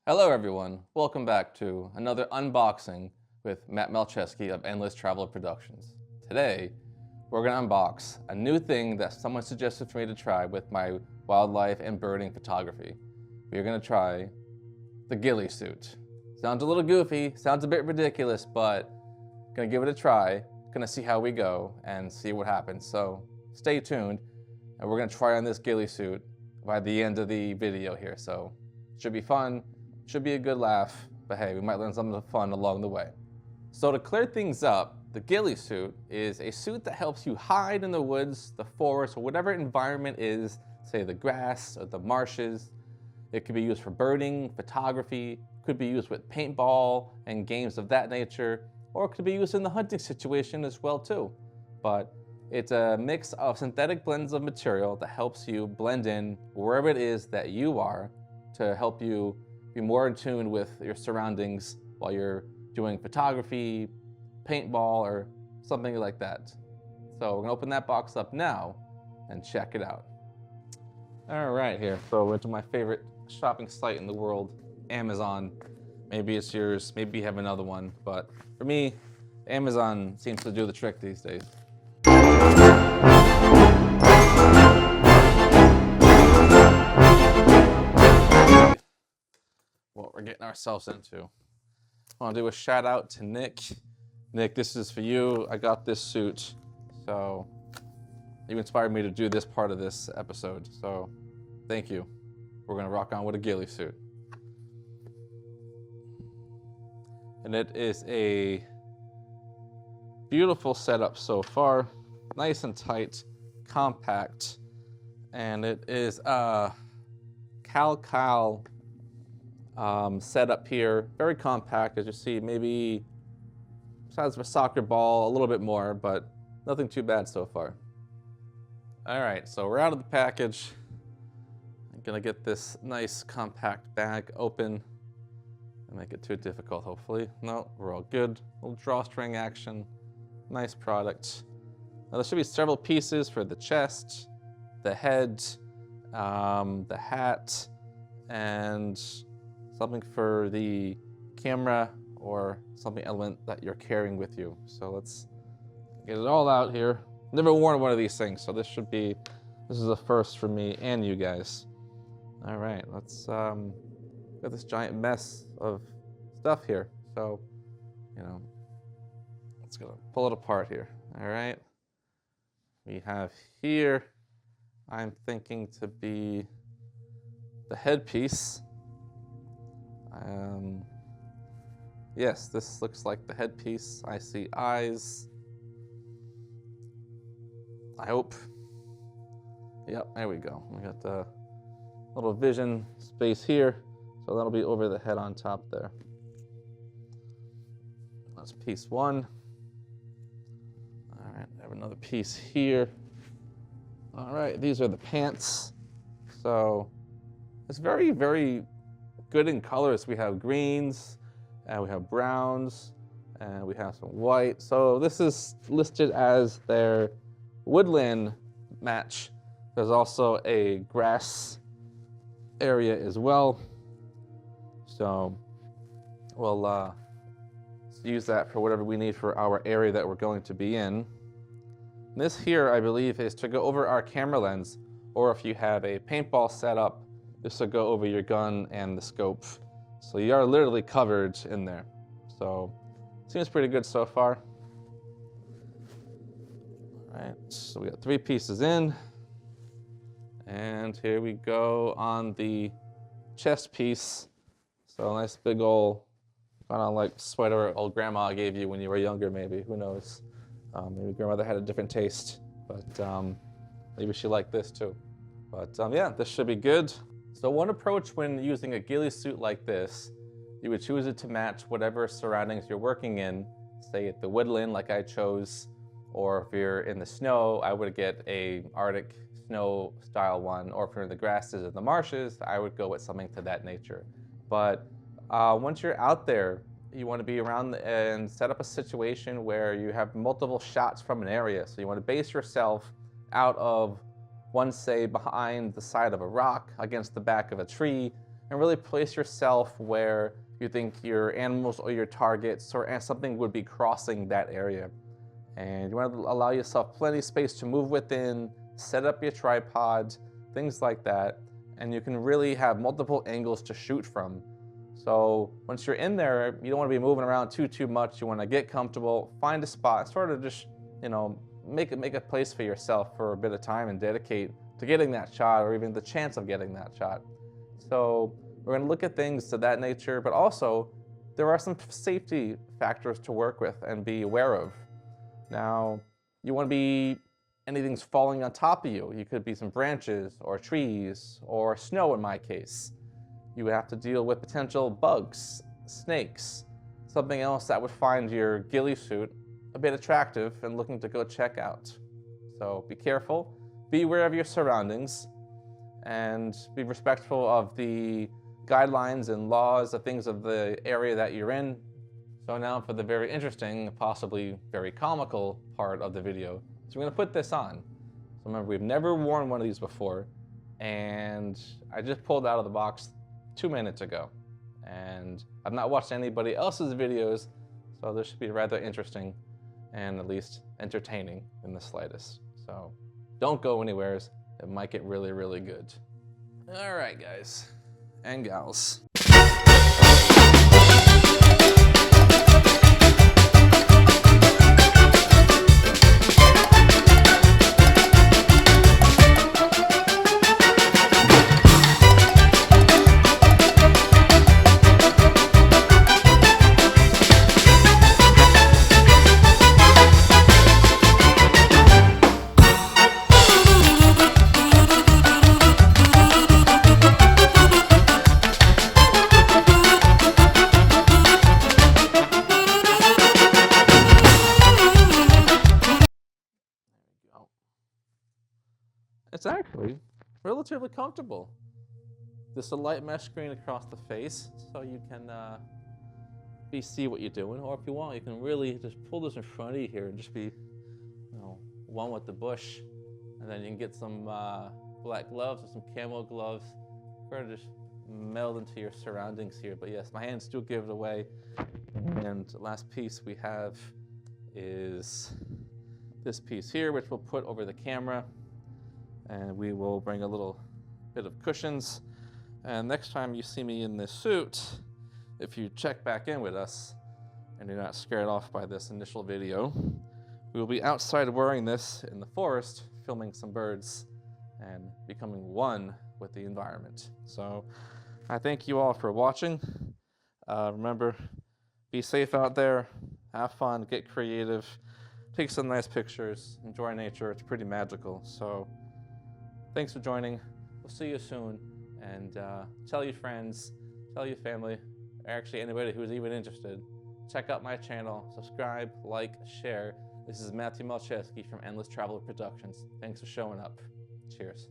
Hello everyone, welcome back to another unboxing with Matt Malcheski of Endless Traveler Productions. Today, we're going to unbox a new thing that someone suggested for me to try with my wildlife and birding photography. We're going to try the ghillie suit. Sounds a little goofy, sounds a bit ridiculous, but going to give it a try, going to see how we go and see what happens. So stay tuned, and we're going to try on this ghillie suit by the end of the video here. So it should be fun. Should be a good laugh, but hey, we might learn something fun along the way. So to clear things up, the ghillie suit is a suit that helps you hide in the woods, the forest, or whatever environment is, say the grass or the marshes. It could be used for birding, photography, could be used with paintball and games of that nature, or it could be used in the hunting situation as well too. But it's a mix of synthetic blends of material that helps you blend in wherever it is that you are to help you be more in tune with your surroundings while you're doing photography, paintball, or something like that. So we're gonna open that box up now and check it out. All right, here, so we're to my favorite shopping site in the world, Amazon. Maybe it's yours, maybe you have another one, but for me, Amazon seems to do the trick these days. What we're getting ourselves into. I want to do a shout out to Nick. Nick, this is for you. I got this suit, so you inspired me to do this part of this episode, so thank you. We're gonna rock on with a ghillie suit. And it is a beautiful setup so far. Nice and tight, compact, and it is a Cal setup here. Very compact, as you see, maybe size of a soccer ball, a little bit more, but nothing too bad so far. All right, so we're out of the package. I'm gonna get this nice compact bag open and make it too difficult, hopefully. No, we're all good. Little drawstring action, nice product. Now there should be several pieces for the chest, the head, the hat, and something for the camera or something element that you're carrying with you. So let's get it all out here. Never worn one of these things, so this is a first for me and you guys. All right, let's got this giant mess of stuff here. So, let's go pull it apart here. All right, we have here, I'm thinking to be the headpiece. Yes, this looks like the headpiece. I see eyes. I hope. Yep, there we go. We got the little vision space here, so that'll be over the head on top there. That's piece one. All right, I have another piece here. All right, these are the pants. So it's very, very good in colors. We have greens, and we have browns, and we have some white. So this is listed as their woodland match. There's also a grass area as well. So we'll use that for whatever we need for our area that we're going to be in. This here, I believe, is to go over our camera lens, or if you have a paintball setup, this will go over your gun and the scope. So you are literally covered in there. So seems pretty good so far. All right, so we got 3 pieces in. And here we go on the chest piece. So a nice big old, kind of like sweater old grandma gave you when you were younger, maybe, who knows. Maybe grandmother had a different taste, but maybe she liked this too. But yeah, this should be good. So one approach when using a ghillie suit like this, you would choose it to match whatever surroundings you're working in, say at the woodland like I chose, or if you're in the snow, I would get a Arctic snow style one, or if you're in the grasses and the marshes, I would go with something to that nature. But once you're out there, you want to be around and set up a situation where you have multiple shots from an area. So you want to base yourself out of one, say, behind the side of a rock, against the back of a tree, and really place yourself where you think your animals or your targets or something would be crossing that area. And you want to allow yourself plenty of space to move within, set up your tripod, things like that, and you can really have multiple angles to shoot from. So once you're in there, you don't want to be moving around too much. You want to get comfortable, find a spot, sort of just, make a place for yourself for a bit of time and dedicate to getting that shot, or even the chance of getting that shot. So we're going to look at things to that nature, but also there are some safety factors to work with and be aware of. Now, you want to be, anything's falling on top of you. You could be some branches or trees or snow in my case. You would have to deal with potential bugs, snakes, something else that would find your ghillie suit a bit attractive and looking to go check out. So be careful, be aware of your surroundings, and be respectful of the guidelines and laws, the things of the area that you're in. So now for the very interesting, possibly very comical part of the video. So we're gonna put this on. So remember, we've never worn one of these before, and I just pulled out of the box 2 minutes ago. And I've not watched anybody else's videos, so this should be rather interesting and at least entertaining in the slightest. So don't go anywhere, it might get really, really good. All right, guys and gals. It's actually relatively comfortable. There's a light mesh screen across the face, so you can see what you're doing. Or if you want, you can really just pull this in front of you here and just be, one with the bush. And then you can get some black gloves or some camo gloves, or just meld into your surroundings here. But yes, my hands do give it away. And the last piece we have is this piece here, which we'll put over the camera. And we will bring a little bit of cushions. And next time you see me in this suit, if you check back in with us and you're not scared off by this initial video, we will be outside wearing this in the forest, filming some birds and becoming one with the environment. So I thank you all for watching. Remember, be safe out there, have fun, get creative, take some nice pictures, enjoy nature. It's pretty magical. So thanks for joining. We'll see you soon. And tell your friends, tell your family, or actually anybody who's even interested. Check out my channel, subscribe, like, share. This is Matthew Malcheski from Endless Traveler Productions. Thanks for showing up. Cheers.